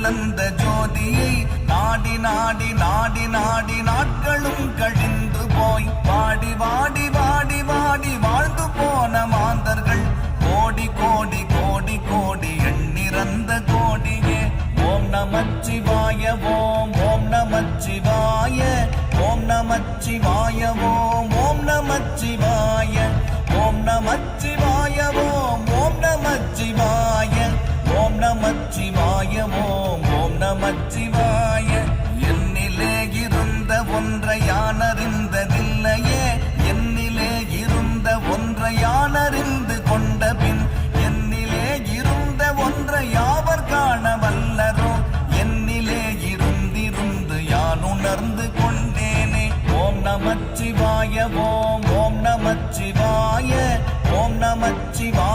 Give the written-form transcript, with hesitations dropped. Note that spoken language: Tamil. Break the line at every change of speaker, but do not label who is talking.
போலந்த ஜோதியை நாடி நாடி நாடி நாடி நாட்களும் கழிந்து போய் வாடி வாடி வாடி வாடி வாழ்ந்து போன மாந்தர்கள் கோடி கோடி கோடி கோடி எண்ணிறந்த கோடியே. ஓம் நமச்சிவாய ஓம் ஓம் நமச்சிவாய ஓம் நமச்சிவாய ஓம் ஓம் நமச்சிவாய ஓம் நமச்சிவாய ஓம் ஓம் நமச்சிவாய ஓம் நமச்சிவாய ஓம் ஓம் நமச்சிவாய. என்னிலே இருந்த ஒன்றை யானறிந்ததில்லையே, என்னிலே இருந்த ஒன்றை யானறிந்து கொண்ட பின் என்னிலே இருந்த ஒன்றை யாவர் காண வல்லரோ, என்னிலே இருந்திருந்து யான் உணர்ந்து கொண்டேனே. ஓம் நமச்சிவாய ஓம் ஓம் நமச்சிவாய ஓம் நமச்சிவாய